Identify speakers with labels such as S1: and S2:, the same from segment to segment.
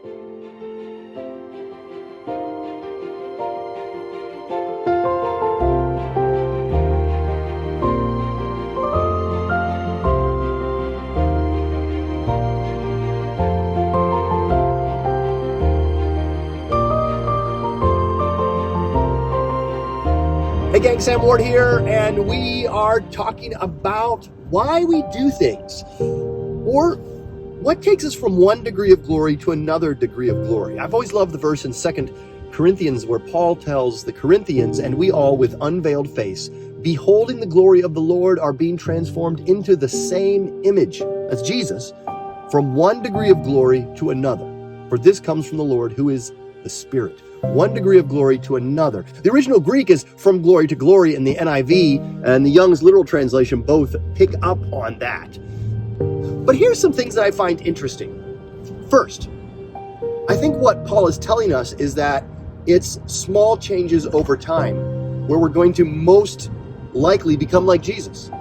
S1: Hey gang, Sam Ward here, and we are talking about why we do things, or what takes us from one degree of glory to another degree of glory. I've always loved the verse in 2 Corinthians where Paul tells the Corinthians, and we all with unveiled face, beholding the glory of the Lord, are being transformed into the same image as Jesus, from one degree of glory to another. For this comes from the Lord, who is the Spirit. One degree of glory to another. The original Greek is from glory to glory in the NIV, and the Young's literal translation both pick up on that. But here's some things that I find interesting. First, I think what Paul is telling us is that it's small changes over time where we're going to most likely become like Jesus.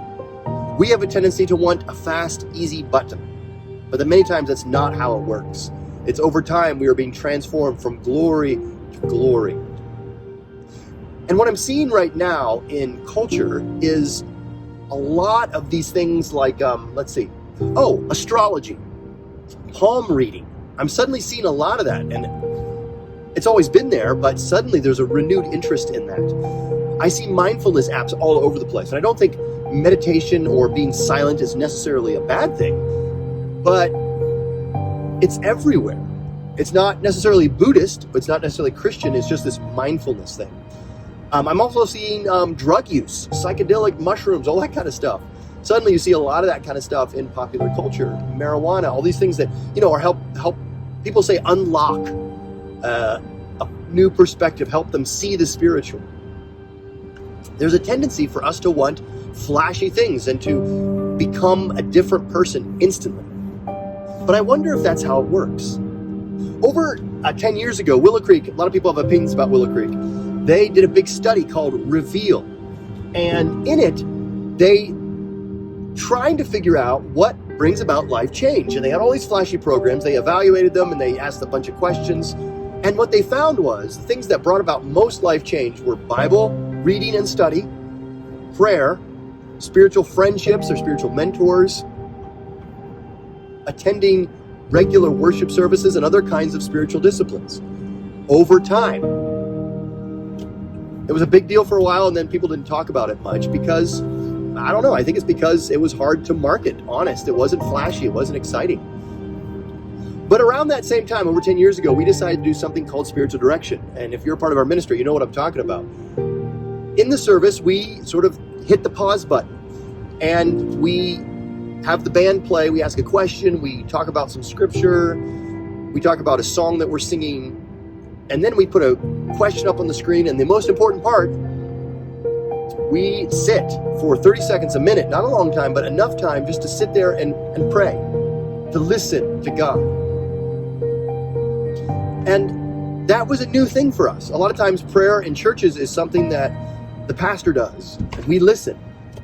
S1: We have a tendency to want a fast, easy button, but then many times that's not how it works. It's over time we are being transformed from glory to glory. And what I'm seeing right now in culture is a lot of these things like, astrology, palm reading. I'm suddenly seeing a lot of that, and it's always been there, but suddenly there's a renewed interest in that. I see mindfulness apps all over the place, and I don't think meditation or being silent is necessarily a bad thing, but it's everywhere. It's not necessarily Buddhist, but it's not necessarily Christian. It's just this mindfulness thing. I'm also seeing drug use, psychedelic mushrooms, all that kind of stuff. Suddenly you see a lot of that kind of stuff in popular culture, marijuana, all these things that, are help people say unlock a new perspective, help them see the spiritual. There's a tendency for us to want flashy things and to become a different person instantly. But I wonder if that's how it works. Over 10 years ago, Willow Creek, a lot of people have opinions about Willow Creek. They did a big study called Reveal. And in it, they tried to figure out what brings about life change. And they had all these flashy programs. They evaluated them and they asked a bunch of questions. And what they found was the things that brought about most life change were Bible reading and study, prayer, spiritual friendships or spiritual mentors, attending regular worship services, and other kinds of spiritual disciplines. Over time, it was a big deal for a while, and then people didn't talk about it much because, I don't know, I think it's because it was hard to market, honest. It wasn't flashy, it wasn't exciting. But around that same time, over 10 years ago, we decided to do something called spiritual direction. And if you're a part of our ministry, you know what I'm talking about. In the service, we sort of hit the pause button, and we have the band play, we ask a question, we talk about some scripture, we talk about a song that we're singing, and then we put a question up on the screen, and the most important part, we sit for 30 seconds, a minute, not a long time, but enough time just to sit there and pray, to listen to God. And that was a new thing for us. A lot of times prayer in churches is something that the pastor does, and we listen.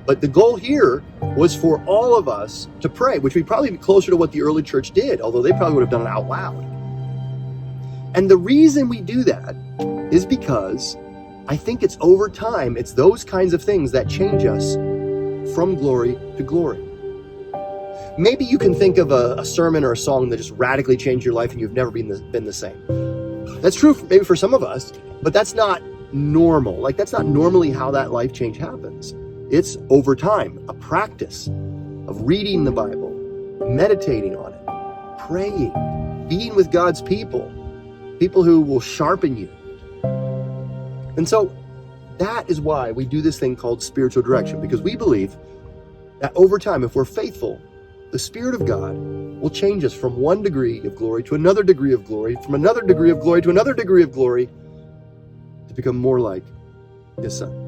S1: But the goal here was for all of us to pray, which would probably be closer to what the early church did, although they probably would have done it out loud. And the reason we do that is because I think it's over time, it's those kinds of things that change us from glory to glory. Maybe you can think of a sermon or a song that just radically changed your life and you've never been the same. That's true maybe for some of us, but that's not normal. Like, that's not normally how that life change happens. It's over time, a practice of reading the Bible, meditating on it, praying, being with God's people who will sharpen you. And so that is why we do this thing called spiritual direction, because we believe that over time, if we're faithful, the Spirit of God will change us from one degree of glory to another degree of glory, from another degree of glory to another degree of glory, to become more like His Son.